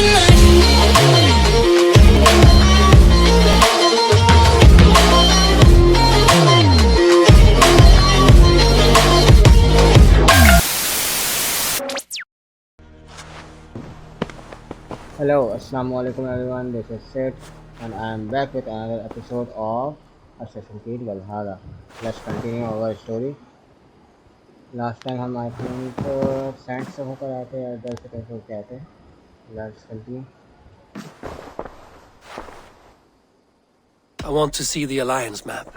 Hello, Assalamualaikum everyone. This is Sid, and I am back with another episode of Assassin's Creed Valhalla. Let's continue our story. Last time हम I think sand से होकर आए थे या डल से कैसे होकर आए थे. Let's continue. I want to see the Alliance map.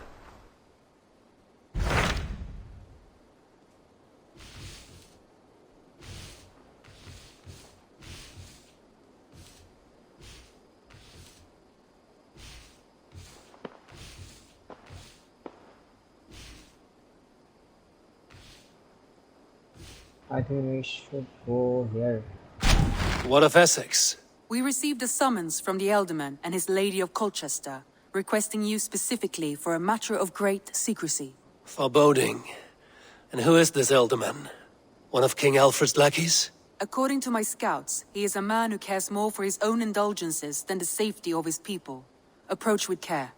I think we should go here. What of Essex? We received a summons from the Ealdorman and his Lady of Colchester, requesting you specifically for a matter of great secrecy. Foreboding. And who is this Ealdorman? One of King Alfred's lackeys? According to my scouts, he is a man who cares more for his own indulgences than the safety of his people. Approach with care.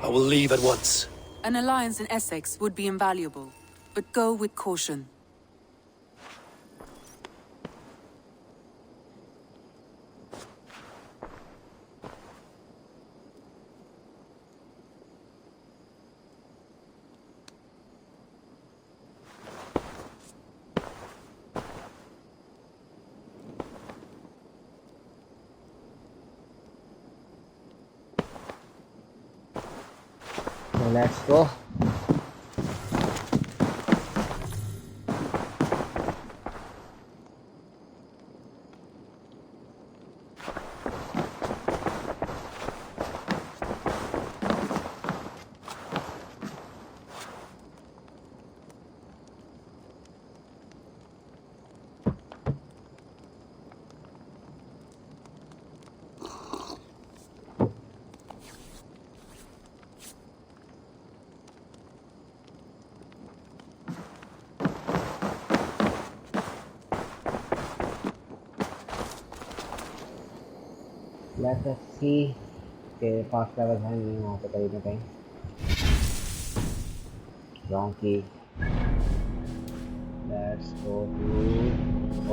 I will leave at once. An alliance in Essex would be invaluable, but go with caution. So let's go. Let us see के fast level है नहीं वहाँ पे कहीं ना कहीं. Wrong key. Let's go to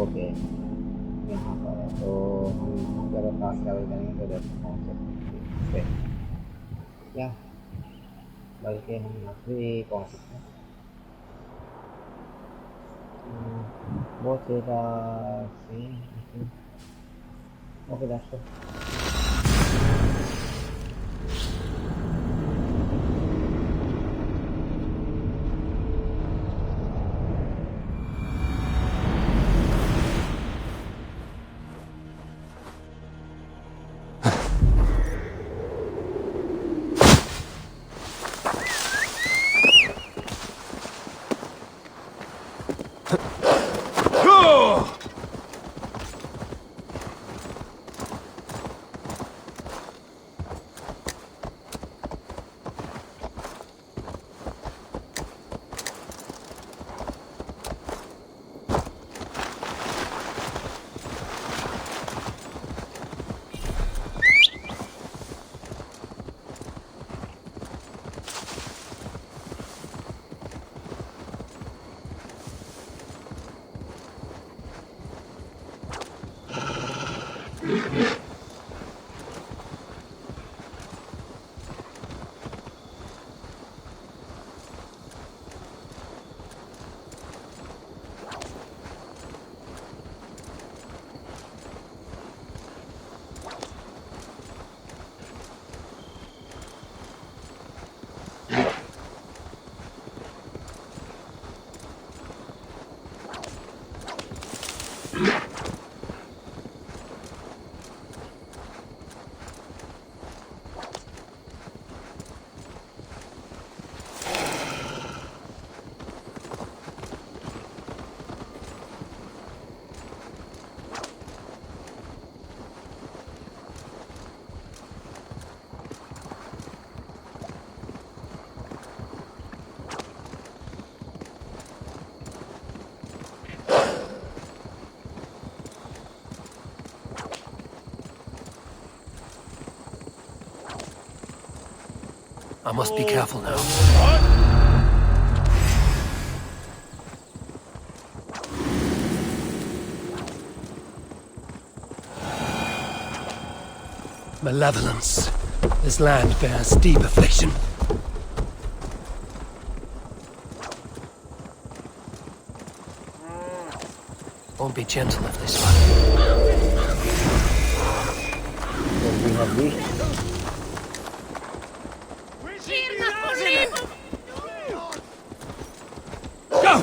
okay. यहाँ पर है तो हम यहाँ पे अगर फास्ट लेवल करेंगे तो जैसे पहुँच सकते हैं. क्या? बल्कि हम यहाँ से पहुँच सकते हैं. बहुत ज़्यादा सही. Okay, that's it. I must be careful now. Malevolence. This land bears deep affliction. Won't be gentle if they spot me. So we have reached. Go!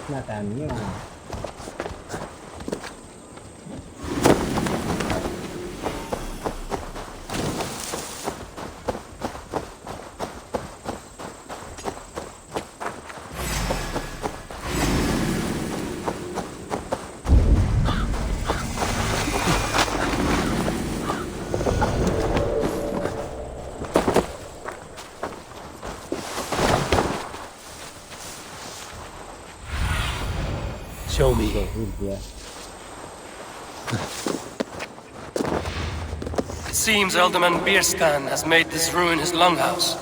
इतना टाइम नहीं होगा Show me. Yeah. It seems Alderman Bierstan has made this ruin his longhouse.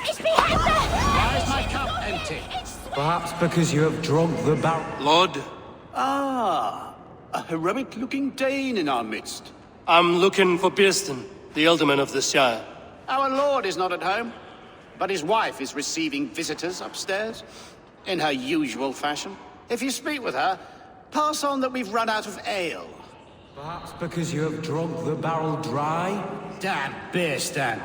Why is my cup empty? Perhaps because you have drunk the barrel. Lord, Ah, a heroic-looking Dane in our midst. I'm looking for Bierstan, the Alderman of the Shire. Our lord is not at home, but his wife is receiving visitors upstairs, in her usual fashion. If you speak with her, pass on that we've run out of ale. Perhaps because you have drunk the barrel dry? Damn Bierstan.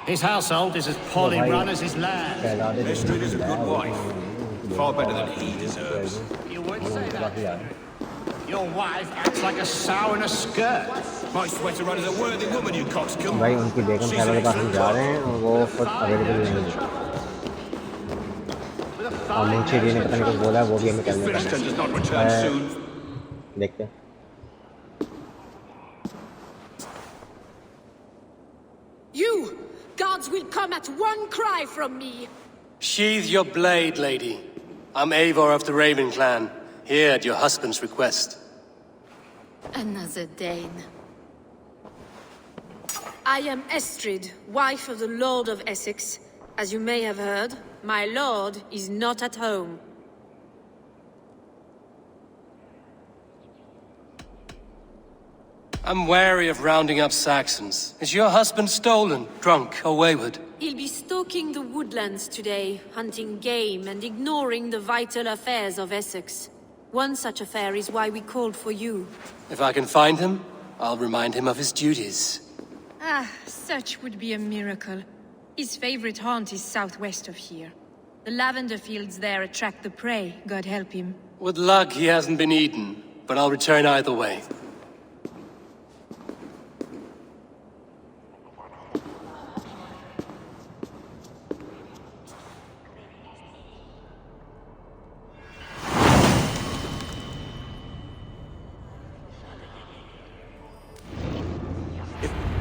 His household is as poorly run as his land. Estrid is a good wife. Far better than he deserves. You would say that. Your wife acts like a sow in a skirt. My sweater run is a worthy woman, you coxcomb. भाई उनकी बेगम साहब के पास हम जा रहे हैं और वो खुद अवेलेबल नहीं है और मुंशी जी ने पता नहीं कुछ बोला वो भी हमें करने Bierstan does not return soon. देखते हैं You! Guards will come at one cry from me! Sheathe your blade, lady. I'm Eivor of the Raven clan, here at your husband's request. Another Dane. I am Estrid, wife of the Lord of Essex. As you may have heard, my lord is not at home. I'm wary of rounding up Saxons. Is your husband stolen, drunk, or wayward? He'll be stalking the woodlands today, hunting game and ignoring the vital affairs of Essex. One such affair is why we called for you. If I can find him, I'll remind him of his duties. Ah, such would be a miracle. His favorite haunt is southwest of here. The lavender fields there attract the prey, God help him. With luck, he hasn't been eaten, but I'll return either way.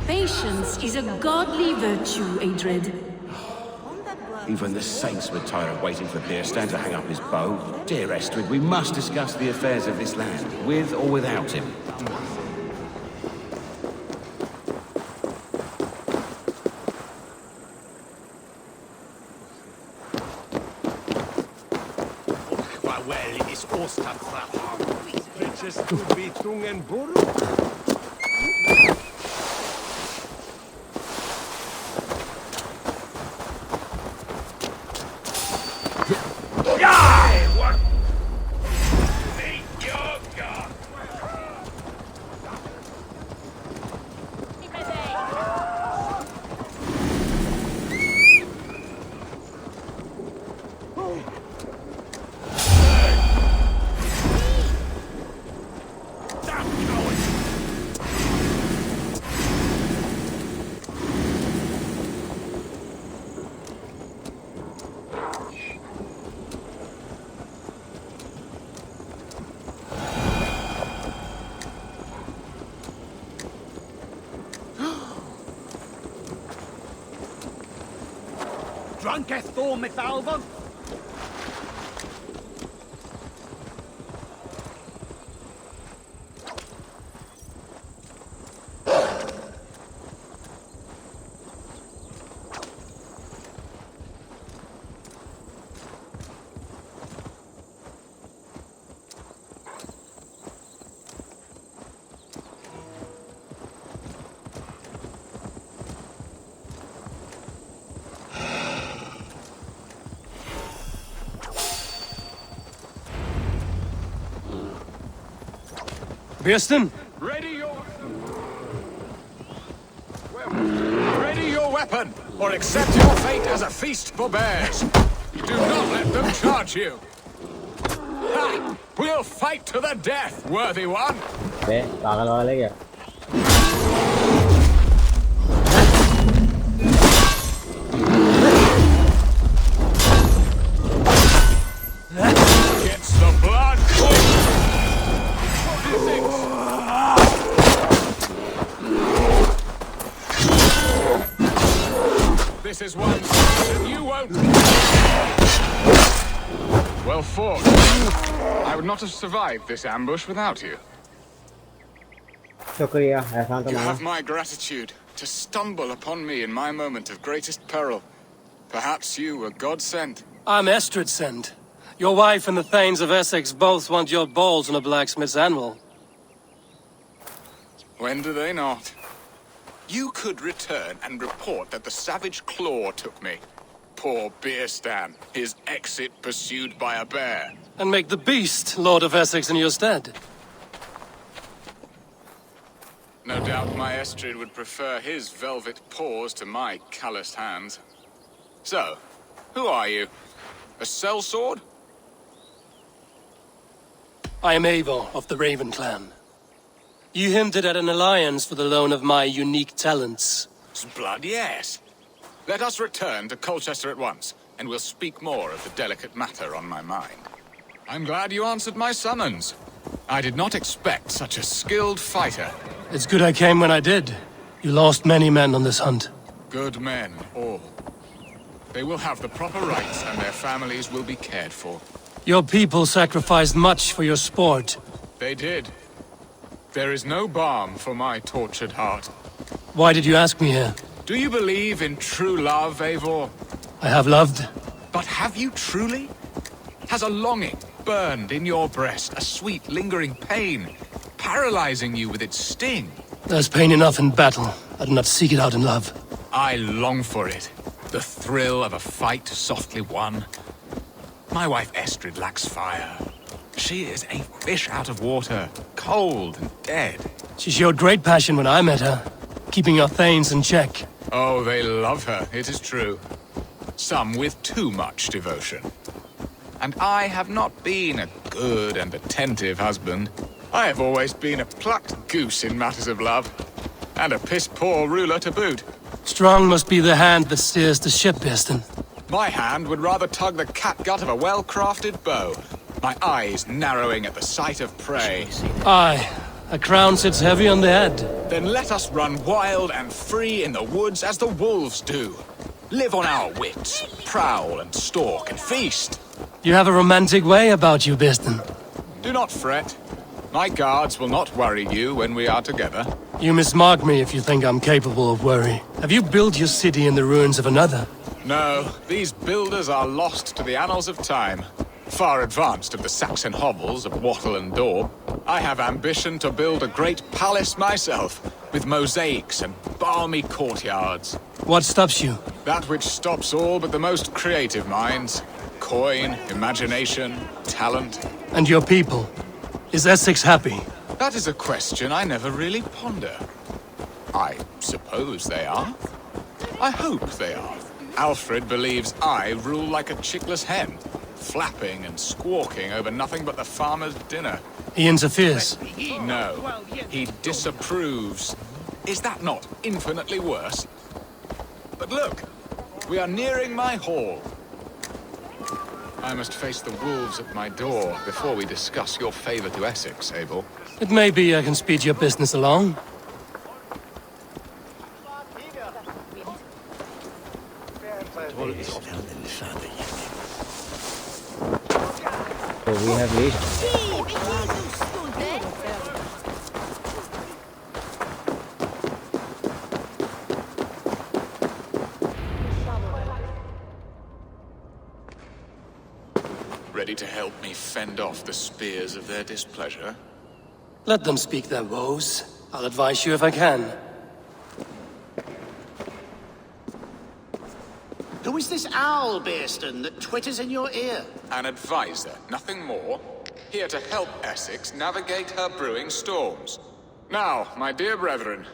Patience is a godly virtue, Adred. Even the saints would tire of waiting for Bierstan to hang up his bow. Dear Estrid, we must discuss the affairs of this land, with or without him. Vad väl is åstadkomma. Princess Turbitungen-Burg. drunkest Thorn McAlvon? Birsten? Ready your weapon, or accept your fate as a feast for bears. Do not let them charge you. Ha! We'll fight to the death, worthy one. बे पागल वाले क्या Gets the blood cold. This is one that you won't. Well fought. I would not have survived this ambush without you. शुक्रिया एहसान तो You माना have my gratitude to stumble upon me in my moment of greatest peril. Perhaps you were God sent. I'm Estrid sent. Your wife and the Thanes of Essex both want your balls on a blacksmith's anvil. When do they not? You could return and report that the savage Claw took me. Poor Beerstan, his exit pursued by a bear. And make the beast Lord of Essex in your stead. No doubt my Estrid would prefer his velvet paws to my calloused hands. So, who are you? A sellsword? I am Eivor of the Raven clan. You hinted at an alliance for the loan of my unique talents. Blood, yes. Let us return to Colchester at once, and we'll speak more of the delicate matter on my mind. I'm glad you answered my summons. I did not expect such a skilled fighter. It's good I came when I did. You lost many men on this hunt. Good men, all. They will have the proper rights, and their families will be cared for. Your people sacrificed much for your sport. They did. There is no balm for my tortured heart. Why did you ask me here? Do you believe in true love, Eivor? I have loved. But have you truly? Has a longing burned in your breast, a sweet, lingering pain, paralyzing you with its sting? There's pain enough in battle. I do not seek it out in love. I long for it. The thrill of a fight softly won. My wife Estrid lacks fire. She is a fish out of water, cold and dead. She showed great passion when I met her, keeping your Thanes in check. Oh, they love her, it is true. Some with too much devotion. And I have not been a good and attentive husband. I have always been a plucked goose in matters of love. And a piss-poor ruler to boot. Strong must be the hand that steers the ship, Birsten. My hand would rather tug the catgut of a well-crafted bow. My eyes narrowing at the sight of prey. Aye, a crown sits heavy on the head. Then let us run wild and free in the woods as the wolves do. Live on our wits, prowl and stalk and feast. You have a romantic way about you, Birsten. Do not fret. My guards will not worry you when we are together. You mismark me if you think I'm capable of worry. Have you built your city in the ruins of another? No, these builders are lost to the annals of time. Far advanced of the Saxon hovels of Wattle and Daub, I have ambition to build a great palace myself, with mosaics and balmy courtyards. What stops you? That which stops all but the most creative minds. Coin, imagination, talent. And your people? Is Essex happy? That is a question I never really ponder. I suppose they are. I hope they are. Alfred believes I rule like a chickless hen, flapping and squawking over nothing but the farmer's dinner. He interferes? No, he disapproves. Is that not infinitely worse? But look, we are nearing my hall. I must face the wolves at my door before we discuss your favor to Essex, Abel. It may be I can speed your business along. So we have reached. Ready to help me fend off the spears of their displeasure? Let them speak their woes. I'll advise you if I can. Who is this owl, Bearston, that twitters in your ear? An advisor, nothing more. Here to help Essex navigate her brewing storms. Now, my dear brethren,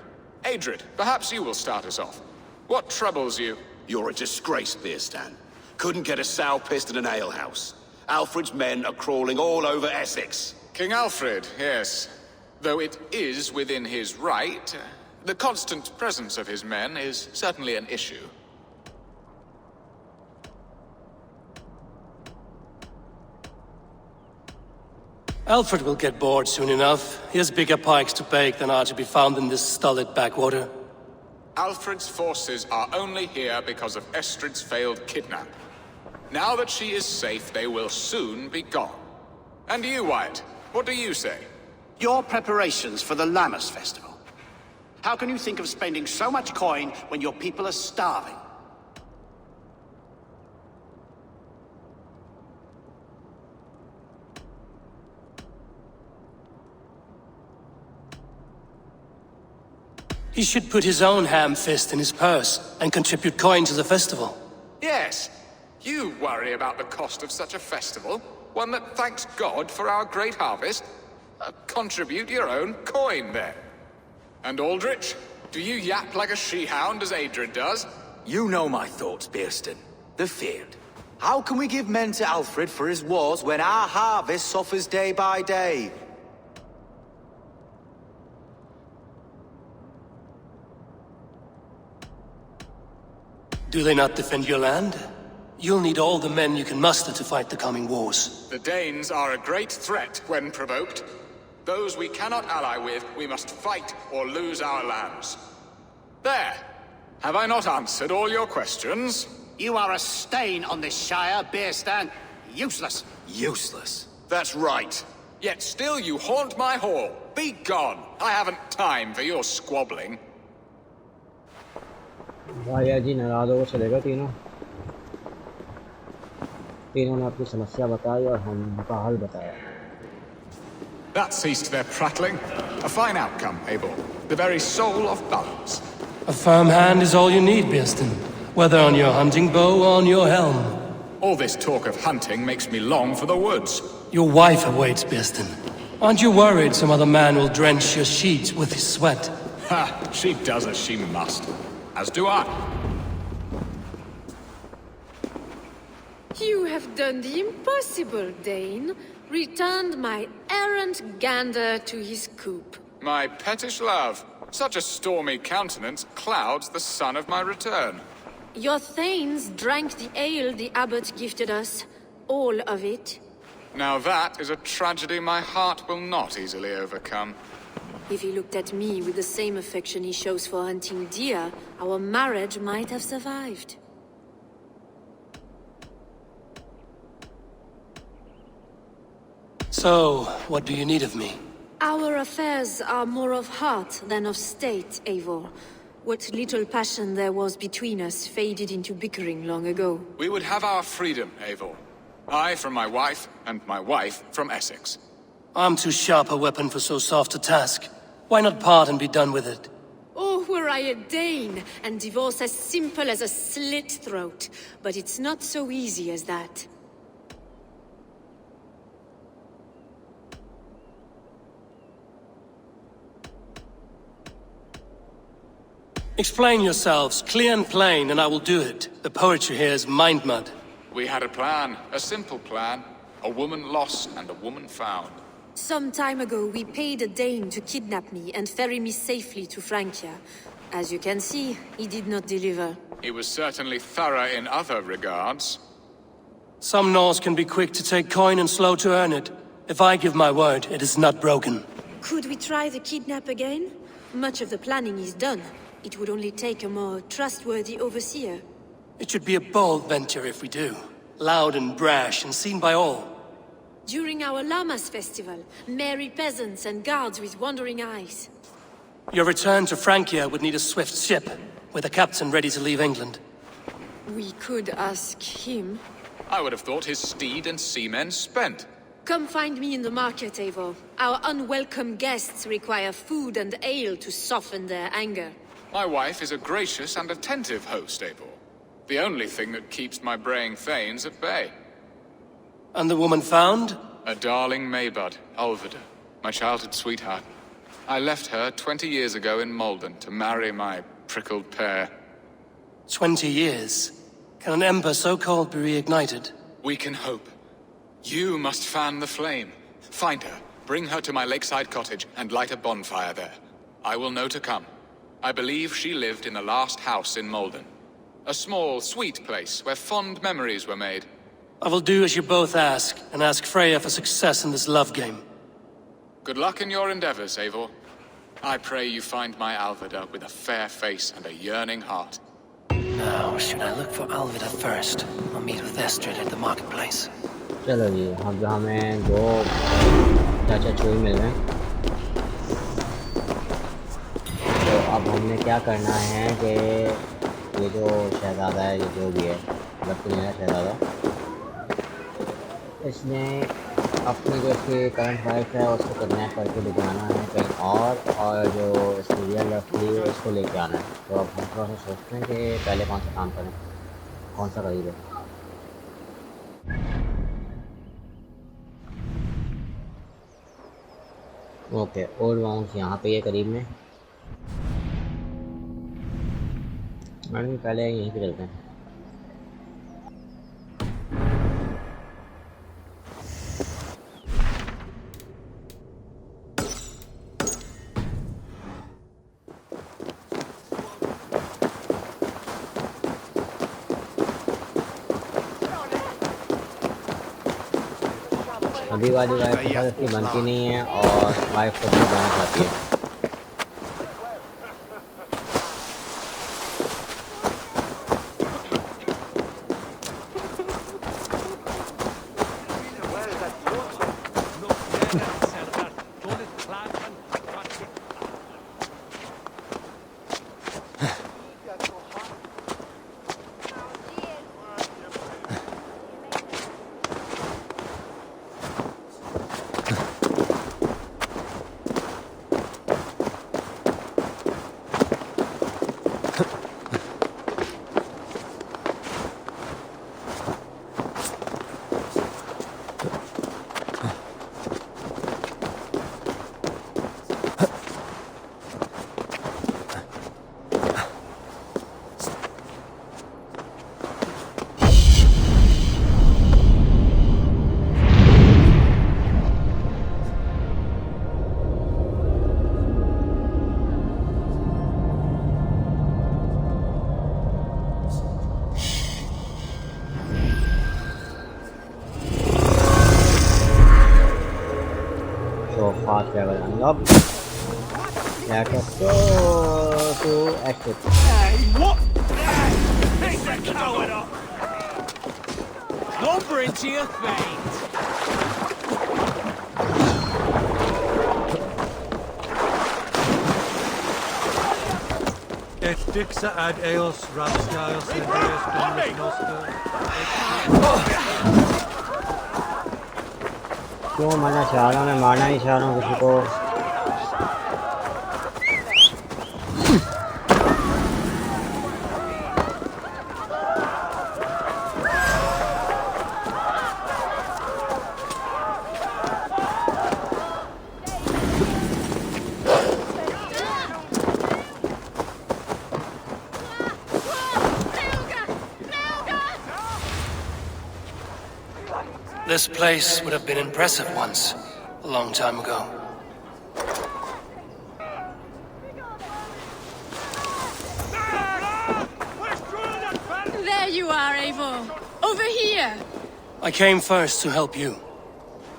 Adrid, perhaps you will start us off. What troubles you? You're a disgrace, Beerstan. Couldn't get a sow pissed in an alehouse. Alfred's men are crawling all over Essex. King Alfred, yes. Though it is within his right, the constant presence of his men is certainly an issue. Alfred will get bored soon enough. He has bigger pikes to bake than are to be found in this stolid backwater. Alfred's forces are only here because of Estrid's failed kidnap. Now that she is safe, they will soon be gone. And you, Wyatt, what do you say? Your preparations for the Lammas Festival. How can you think of spending so much coin when your people are starving? He should put his own ham fist in his purse and contribute coin to the festival. Yes, you worry about the cost of such a festival, one that thanks God for our great harvest. Contribute your own coin, then. And Aldrich, do you yap like a she-hound as Adrid does? You know my thoughts, Bearston. The feared. How can we give men to Alfred for his wars when our harvest suffers day by day? Do they not defend your land? You'll need all the men you can muster to fight the coming wars. The Danes are a great threat when provoked. Those we cannot ally with, we must fight or lose our lands. There! Have I not answered all your questions? You are a stain on this Shire, Bearstan. Useless. Useless? That's right. Yet still you haunt my hall. Be gone! I haven't time for your squabbling. भैया जी नाराज हो चलेगा तीनों ने अपनी समस्या बताई और हम उनका हल बताया. That ceased their prattling. A fine outcome, Abel. The very soul of balance. A firm hand is all you need, Bearston. Whether on your hunting bow or on your helm. All this talk of hunting makes me long for the woods. Your wife awaits, Bearston. Aren't you worried some other man will drench your sheets with his sweat? Ha! She does as she must. As do I. You have done the impossible, Dane. Returned my errant gander to his coop. My pettish love. Such a stormy countenance clouds the sun of my return. Your thanes drank the ale the abbot gifted us. All of it. Now that is a tragedy my heart will not easily overcome. If he looked at me with the same affection he shows for hunting deer, our marriage might have survived. So, what do you need of me? Our affairs are more of heart than of state, Eivor. What little passion there was between us faded into bickering long ago. We would have our freedom, Eivor. I from my wife, and my wife from Essex. I'm too sharp a weapon for so soft a task. Why not part and be done with it? Oh, were I a Dane, and divorce as simple as a slit throat. But it's not so easy as that. Explain yourselves, clear and plain, and I will do it. The poetry here is mind mud. We had a plan, a simple plan. A woman lost and a woman found. Some time ago, we paid a Dane to kidnap me and ferry me safely to Francia. As you can see, he did not deliver. He was certainly thorough in other regards. Some Norse can be quick to take coin and slow to earn it. If I give my word, it is not broken. Could we try the kidnap again? Much of the planning is done. It would only take a more trustworthy overseer. It should be a bold venture if we do. Loud and brash and seen by all. During our Llamas festival, merry peasants and guards with wandering eyes. Your return to Francia would need a swift ship, with a captain ready to leave England. We could ask him. I would have thought his steed and seamen spent. Come find me in the market, Eivor. Our unwelcome guests require food and ale to soften their anger. My wife is a gracious and attentive host, Eivor. The only thing that keeps my braying thanes at bay. And the woman found? A darling Maybud, Alvida, my childhood sweetheart. I left her 20 years ago in Malden to marry my prickled pear. 20 years? Can an ember so cold be reignited? We can hope. You must fan the flame. Find her, bring her to my lakeside cottage, and light a bonfire there. I will know to come. I believe she lived in the last house in Malden. A small, sweet place where fond memories were made. I will do as you both ask, and ask Freya for success in this love game. Good luck in your endeavors, Eivor. I pray you find my Alvida with a fair face and a yearning heart. Now, should I look for Alvida first, or meet with Estrid at the marketplace? चलो जी, अब हमें दो चाचा चोई मिल रहे हैं। तो अब हमने क्या करना है कि ये जो शहजादा है, ये जो भी है, बदतमीज शहजादा, इसने अपनी जो इसकी करंट वाइफ है उसको किडनैप करके ले जाना है कहीं और जो इसकी रियल लवली है उसको लेके आना है। तो अब हम थोड़ा सा सोचते हैं कि पहले कौन सा काम करें, कौन सा करीब है। ओके, ओल्ड माउंट यहाँ पे ये करीब में। मैडम पहले यहीं पे चलते हैं। अभी वाली वाइफ के साथ इसकी बनती नहीं है और वाइफ को जाना चाहती है। Level unlocked. Let us go to exit. Hey, what? Take the coward up! Lumber into your face! Et dixa ad eos rapscaios Andreas Dominus Noster. क्यों मरना चाह रहा हूँ मैं, मारना नहीं चाह रहा हूँ किसी को। This place would have been impressive once, a long time ago. There you are, Eivor. Over here. I came first to help you.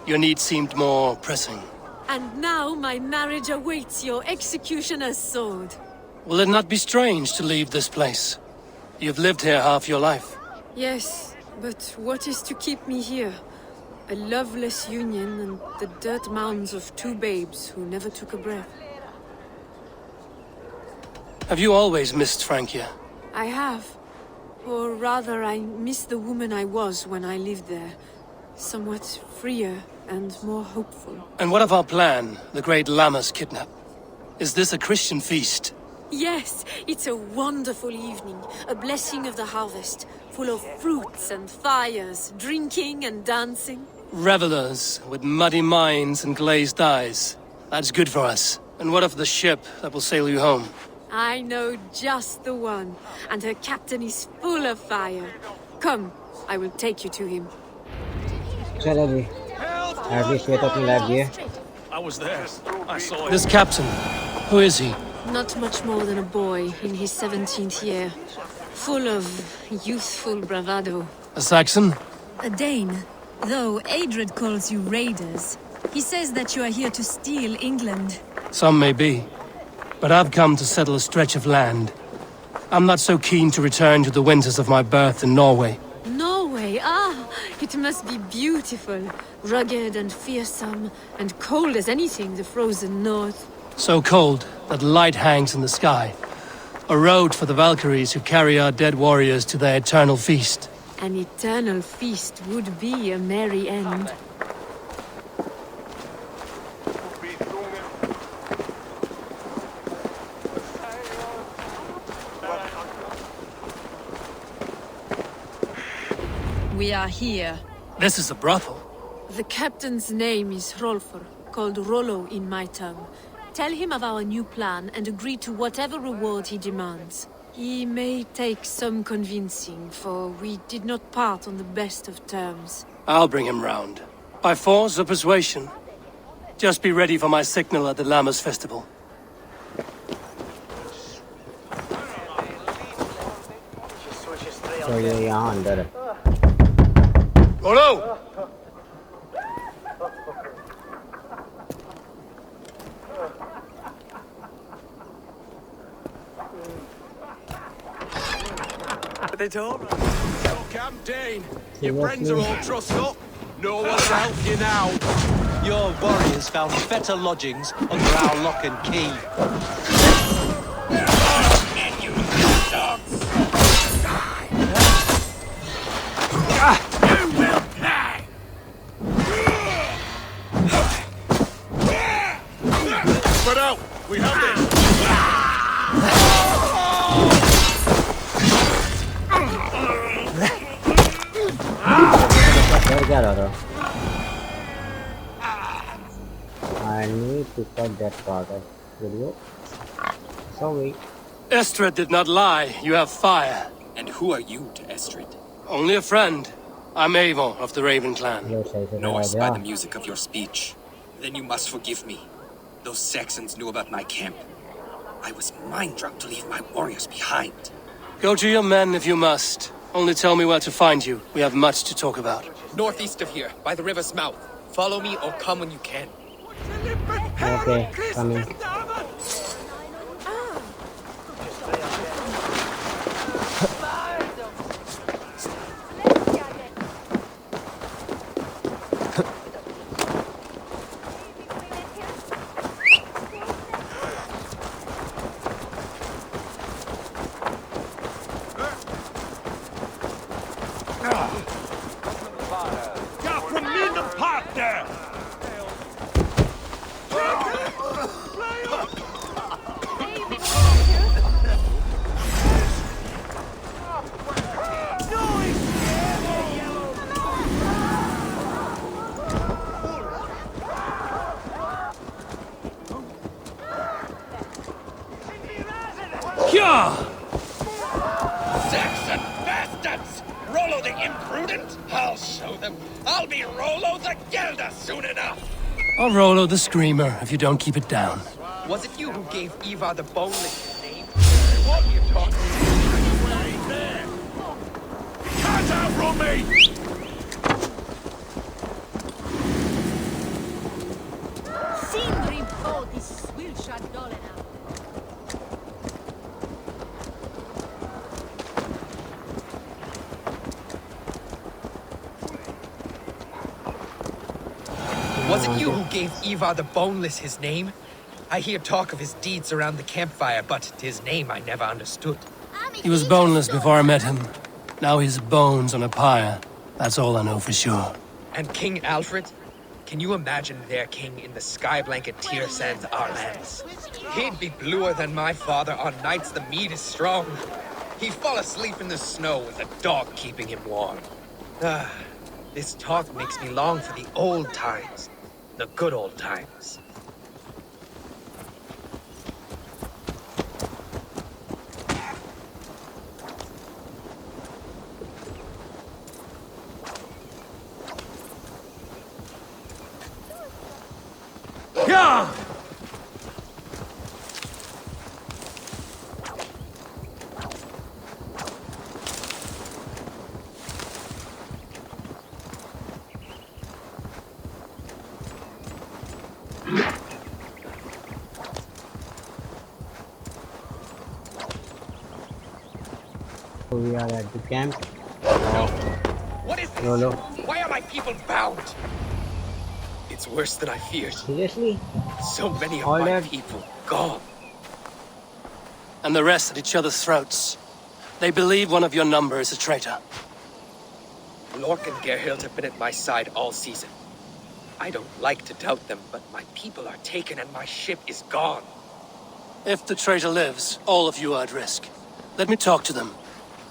Your need seemed more pressing. And now my marriage awaits your executioner's sword. Will it not be strange to leave this place? You've lived here half your life. Yes, but what is to keep me here? A loveless union and the dirt mounds of two babes who never took a breath. Have you always missed Francia? I have. Or rather, I miss the woman I was when I lived there. Somewhat freer and more hopeful. And what of our plan, the great Lammas kidnap? Is this a Christian feast? Yes, it's a wonderful evening. A blessing of the harvest, full of fruits and fires, drinking and dancing. Revelers with muddy minds and glazed eyes. That's good for us. And what of the ship that will sail you home? I know just the one, and her captain is full of fire. Come, I will take you to him. चलो जी at least ये तो अपनी life जी I was there. I saw it. This captain, who is he? Not much more than a boy in his 17th year. Full of youthful bravado. A Saxon? A Dane. Though Adred calls you raiders. He says that you are here to steal England. Some may be. But I've come to settle a stretch of land. I'm not so keen to return to the winters of my birth in Norway. Norway? Ah, it must be beautiful. Rugged and fearsome, and cold as anything the frozen north. So cold that light hangs in the sky. A road for the Valkyries who carry our dead warriors to their eternal feast. An eternal feast would be a merry end. We are here. This is a brothel. The captain's name is Hrolfr, called Rollo in my tongue. Tell him of our new plan and agree to whatever reward he demands. He may take some convincing, for we did not part on the best of terms. I'll bring him round. By force or persuasion. Just be ready for my signal at the Lammas festival. तो ये यहाँ अंदर है Rollo! They told me. Your Camp Dane. Your friends are all trussed up. No one to help you now. Your warriors found better lodgings under our lock and key. You will pay. Spread out. We have this. क्या रहा था I need to cut that part of video. Sorry. Estrid did not lie. You have fire. And who are you to Estrid? Only a friend. I'm Eivor of the Raven clan. Norse by the music of your speech. Then you must forgive me. Those Saxons knew about my camp. I was mind-drunk to leave my warriors behind. Go to your men if you must. Only tell me where to find you. We have much to talk about. Northeast of here, by the river's mouth. Follow me or come when you can. Okay, coming. Saxon bastards! Rollo the imprudent? I'll show them. I'll be Rollo the Gelder soon enough. Or Rollo the Screamer, if you don't keep it down. Was it you who gave Ivar the boneless name? What are you talking about? There! You can't outrun me! Was it you who gave Ivar the Boneless his name? I hear talk of his deeds around the campfire, but his name I never understood. He was boneless before I met him. Now he's bones on a pyre. That's all I know for sure. And King Alfred? Can you imagine their king in the sky blanket tear sands our lands? He'd be bluer than my father on nights the meat is strong. He'd fall asleep in the snow with a dog keeping him warm. Ah, this talk makes me long for the old times. The good old times. Yeah! So we are at the camp. What is this? Rolo. Why are my people bound? It's worse than I feared. Seriously? So many of All my that? people gone. And the rest at each other's throats. They believe one of your number is a traitor. Lork and Gerhild have been at my side all season. I don't like to doubt them, but my people are taken and my ship is gone. If the traitor lives, all of you are at risk. Let me talk to them.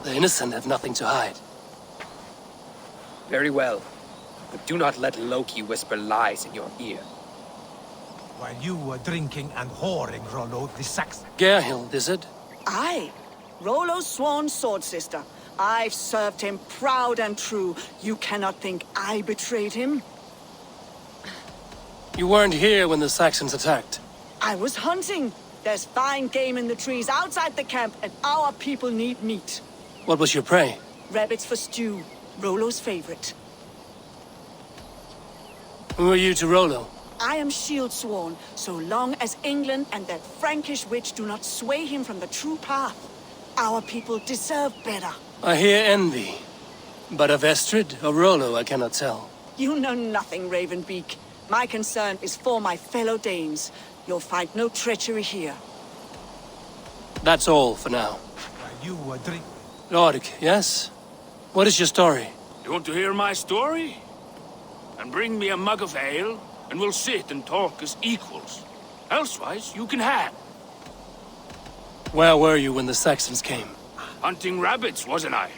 The innocent have nothing to hide. Very well. But do not let Loki whisper lies in your ear. While you were drinking and whoring, Rollo, the Saxon. Gerhild, is it? Aye. Rollo's sworn sword sister. I've served him proud and true. You cannot think I betrayed him? You weren't here when the Saxons attacked. I was hunting. There's fine game in the trees outside the camp, and our people need meat. What was your prey? Rabbits for stew. Rollo's favorite. Who are you to Rollo? I am shield sworn, so long as England and that Frankish witch do not sway him from the true path. Our people deserve better. I hear envy. But of Estrid or Rollo, I cannot tell. You know nothing, Ravenbeak. My concern is for my fellow Danes. You'll find no treachery here. That's all for now. While you were drinking. Lork, yes? What is your story? You want to hear my story? And bring me a mug of ale, and we'll sit and talk as equals. Elsewise, you can have. Where were you when the Saxons came? Hunting rabbits, wasn't I?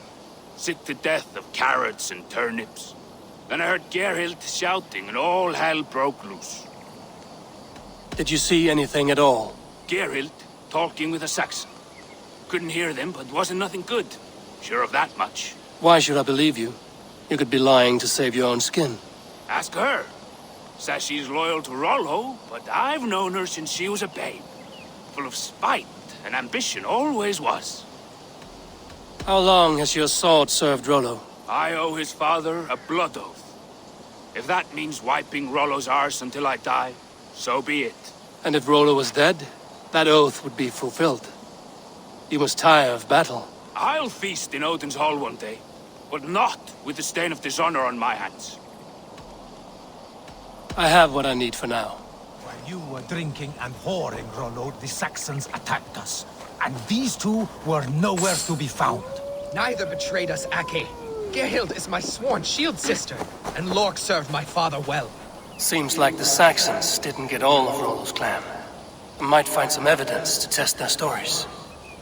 Sick to death of carrots and turnips. Then I heard Gerhild shouting, and all hell broke loose. Did you see anything at all? Gerhild talking with a Saxon. Couldn't hear them, but wasn't nothing good. Sure of that much. Why should I believe you? You could be lying to save your own skin. Ask her. Says she's loyal to Rollo, but I've known her since she was a babe. Full of spite and ambition, always was. How long has your sword served Rollo? I owe his father a blood oath. If that means wiping Rollo's arse until I die, so be it. And if Rollo was dead, that oath would be fulfilled. You must tire of battle. I'll feast in Odin's hall one day, but not with the stain of dishonor on my hands. I have what I need for now. While you were drinking and whoring, Rollo, the Saxons attacked us. And these two were nowhere to be found. Neither betrayed us, Ake. Gerhild is my sworn shield sister, and Lork served my father well. Seems like the Saxons didn't get all of Rollo's clan. I might find some evidence to test their stories.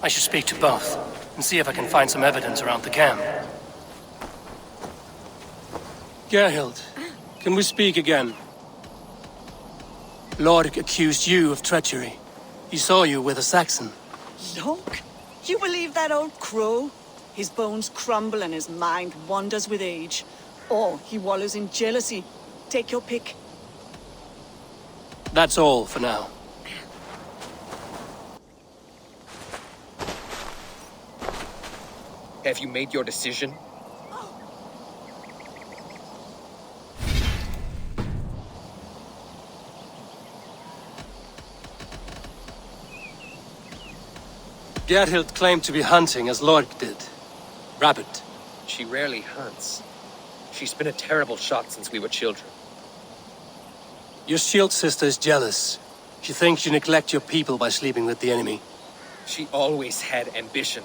I should speak to both, and see if I can find some evidence around the camp. Gerhild, can we speak again? Lork accused you of treachery. He saw you with a Saxon. Lork? You believe that old crow? His bones crumble and his mind wanders with age. Or he wallows in jealousy. Take your pick. That's all for now. Have you made your decision? Gerhild claimed to be hunting as Lork did. Rabbit. She rarely hunts. She's been a terrible shot since we were children. Your shield sister is jealous. She thinks you neglect your people by sleeping with the enemy. She always had ambition,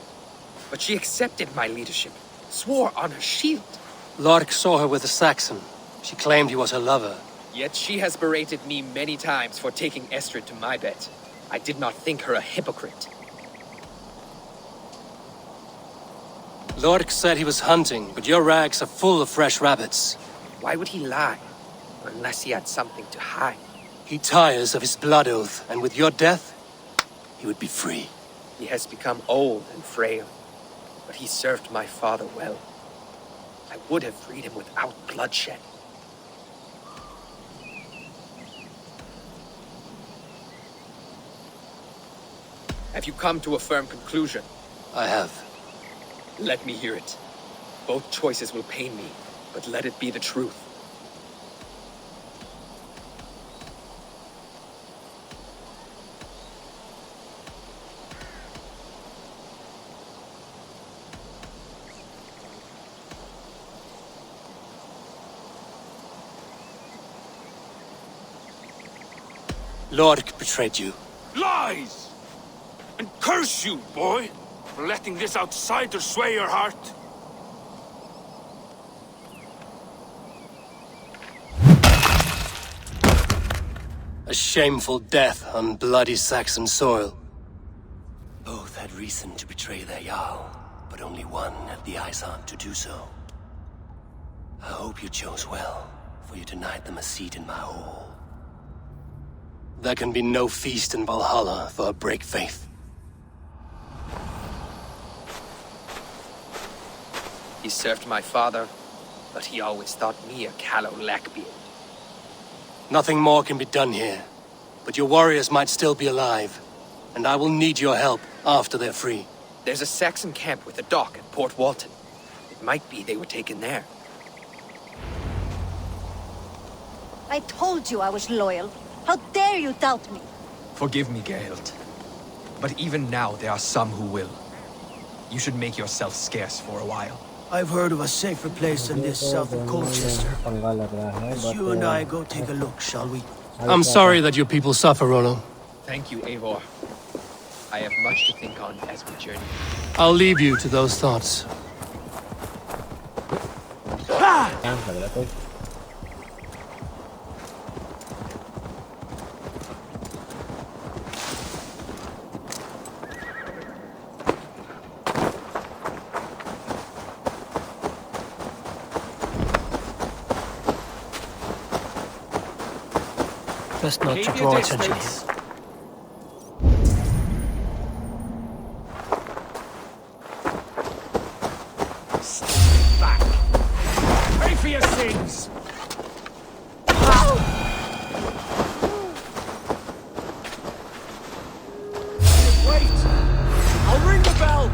but she accepted my leadership, swore on her shield. Lork saw her with a Saxon. She claimed he was her lover. Yet she has berated me many times for taking Estrid to my bed. I did not think her a hypocrite. Lork said he was hunting, but your rags are full of fresh rabbits. Why would he lie? Unless he had something to hide. He tires of his blood oath, and with your death, he would be free. He has become old and frail, but he served my father well. I would have freed him without bloodshed. Have you come to a firm conclusion? I have. Let me hear it. Both choices will pain me, but let it be the truth. Lork betrayed you. Lies! And curse you, boy, for letting this outsider sway your heart. A shameful death on bloody Saxon soil. Both had reason to betray their Jarl, but only one had the eyes on to do so. I hope you chose well, for you denied them a seat in my hall. There can be no feast in Valhalla for a break faith. He served my father, but he always thought me a callow lackbeard. Nothing more can be done here, but your warriors might still be alive, and I will need your help after they're free. There's a Saxon camp with a dock at Port Walton. It might be they were taken there. I told you I was loyal. How dare you doubt me? Forgive me, Geralt. But even now there are some who will. You should make yourself scarce for a while. I've heard of a safer place than this south of Colchester. Let's you and I go take a look, shall we? I'm sorry that your people suffer, Rollo. Thank you, Eivor. I have much to think on as we journey. I'll leave you to those thoughts. Best not to draw attention here. Stand back! Pay for your sins! Wait! I'll ring the bell!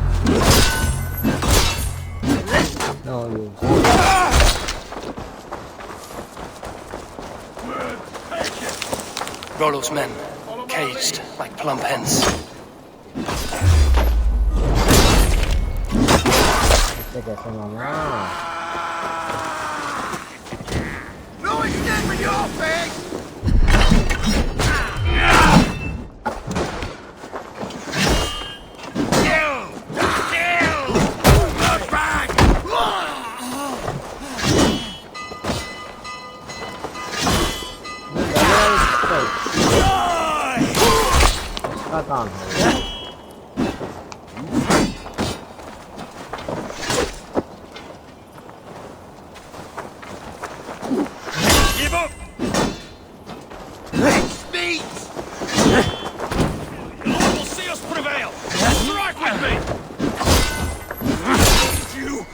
No, you. Rollo's men, caged like plump hens. No escape in your face! काम है Give up! Speed! Lord will see us prevail! Strike with me! You!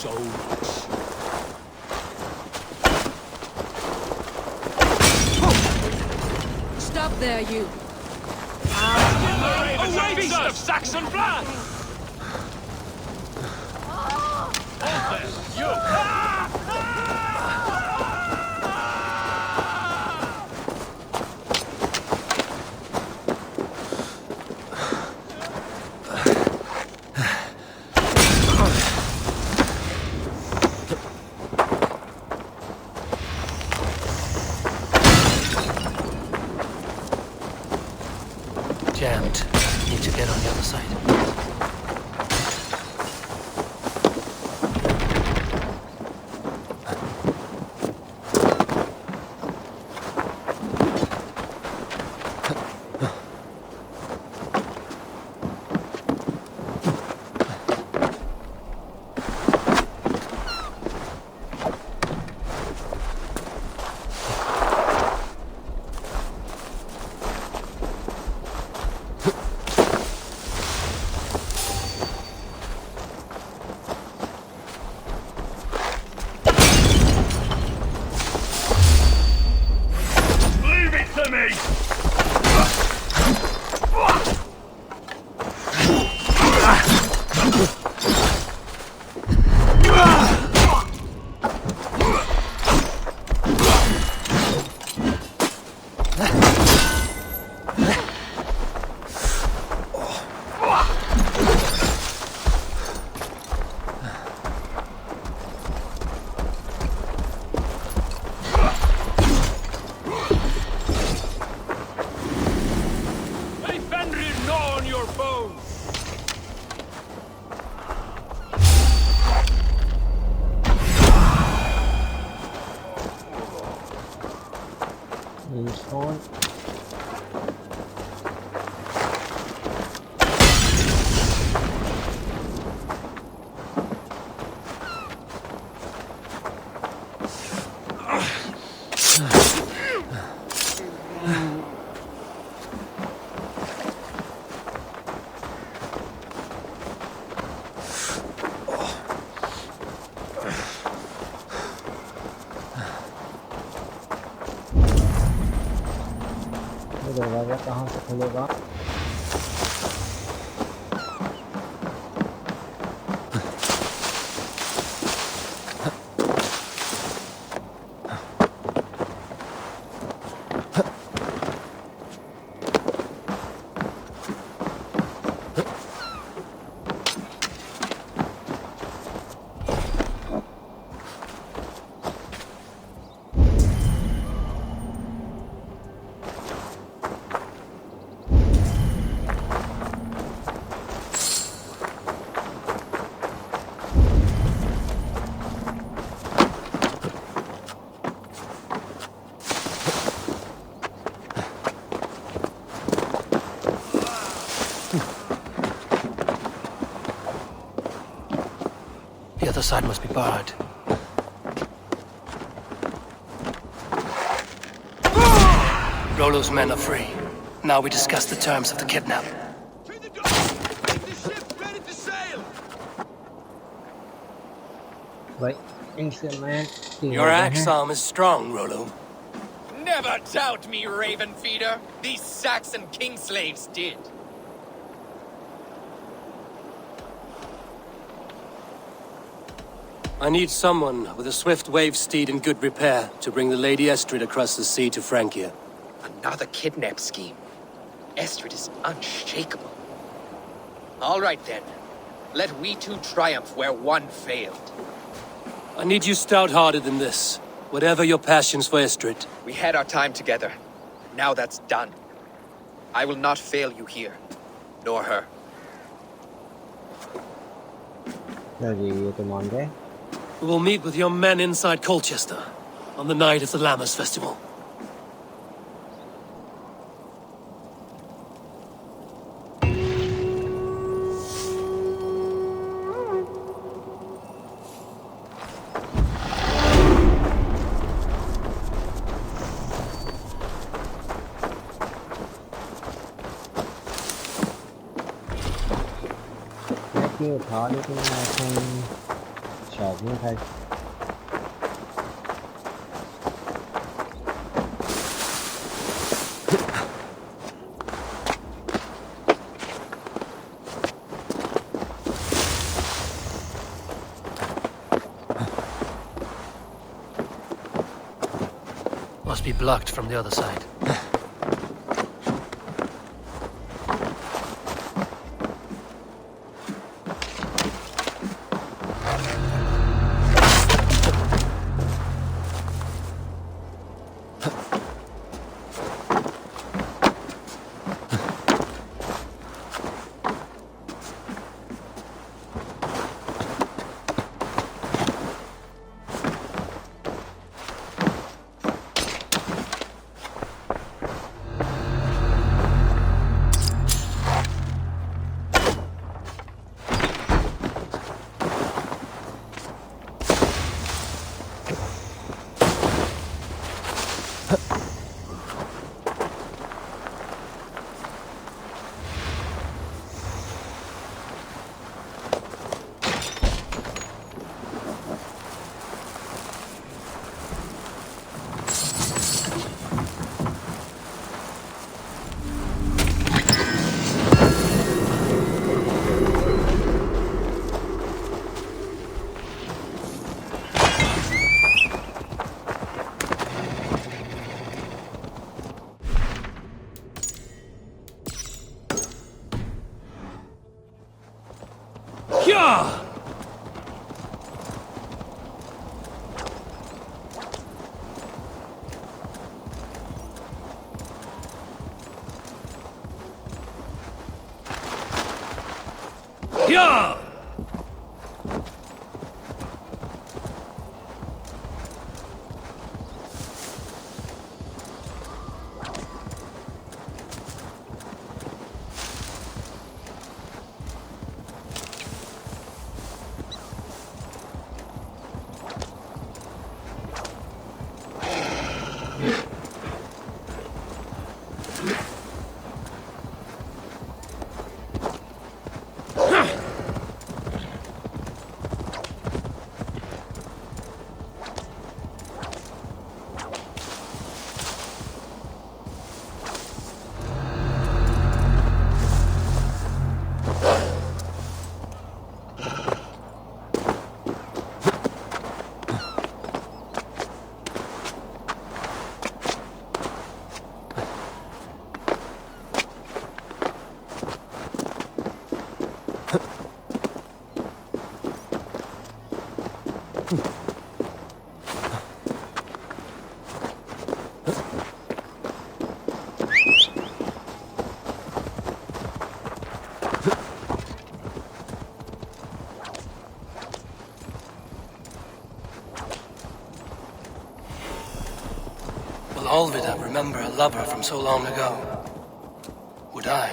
so much. Stop there, you. A feast of Saxon blood! Jammed. Need to get on the other side. Respawn. दरवाजा कहाँ से खुलेगा? The other side must be barred. Rollo's men are free. Now we discuss the terms of the kidnap. Right, instant man. Your axe arm is strong, Rollo. Never doubt me, Raven Feeder. These Saxon king slaves did. I need someone with a swift wave steed in good repair to bring the Lady Estrid across the sea to Francia. Another kidnap scheme. Estrid is unshakable. All right then. Let we two triumph where one failed. I need you stout-hearted in this, whatever your passions for Estrid. We had our time together. Now that's done. I will not fail you here, nor her. We will meet with your men inside Colchester on the night of the Lammas Festival. शौक नहीं था। Must be blocked from the other side. Yeah! Will Olvida remember a lover from so long ago? Would I?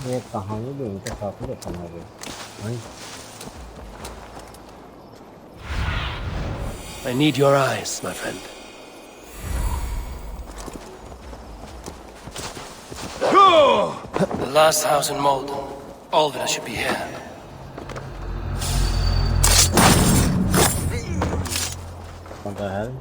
ये कहानी भी उनके साथ ही खत्म हो गई। I need your eyes, my friend. The last house in Malden. Olvida should be here. What the hell?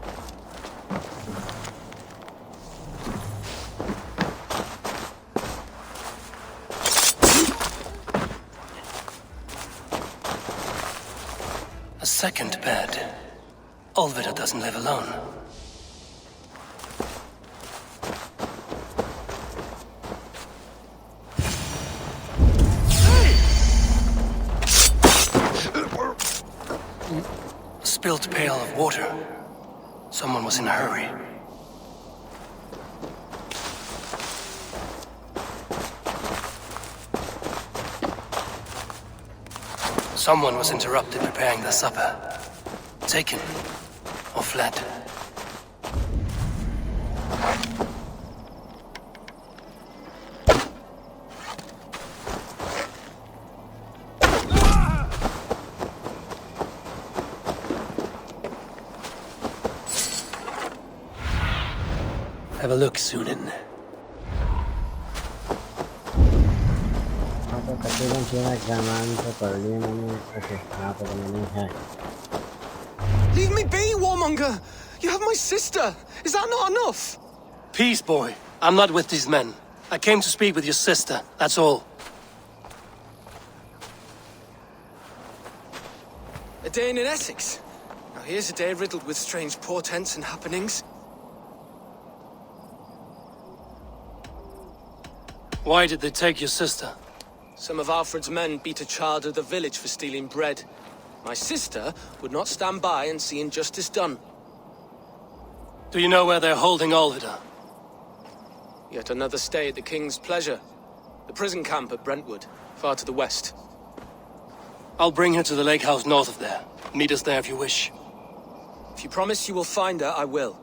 A second bed. Olvida doesn't live alone. A spilled pail of water. Someone was in a hurry. Someone was interrupted preparing their supper. Taken or fled. Have a look, Sunan. नीचे ना exam तो कर लिए मैंने. Okay यहाँ पे तो मैंने है. Leave me be, warmonger! You have my sister! Is that not enough? Peace, boy. I'm not with these men. I came to speak with your sister, that's all. A day in Essex. Now here's a day riddled with strange portents and happenings. Why did they take your sister? Some of Alfred's men beat a child of the village for stealing bread. My sister would not stand by and see injustice done. Do you know where they're holding Alvida? Yet another stay at the King's pleasure. The prison camp at Brentwood, far to the west. I'll bring her to the lake house north of there. Meet us there if you wish. If you promise you will find her, I will.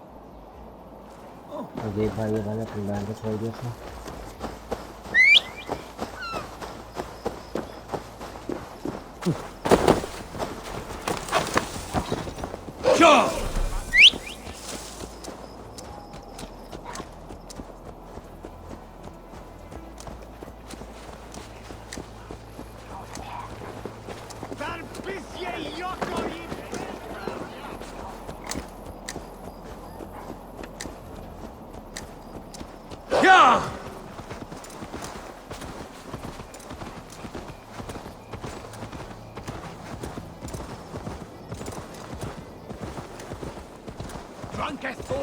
ये भाई वाला plan को छोड़ दिया था. Drunkest fool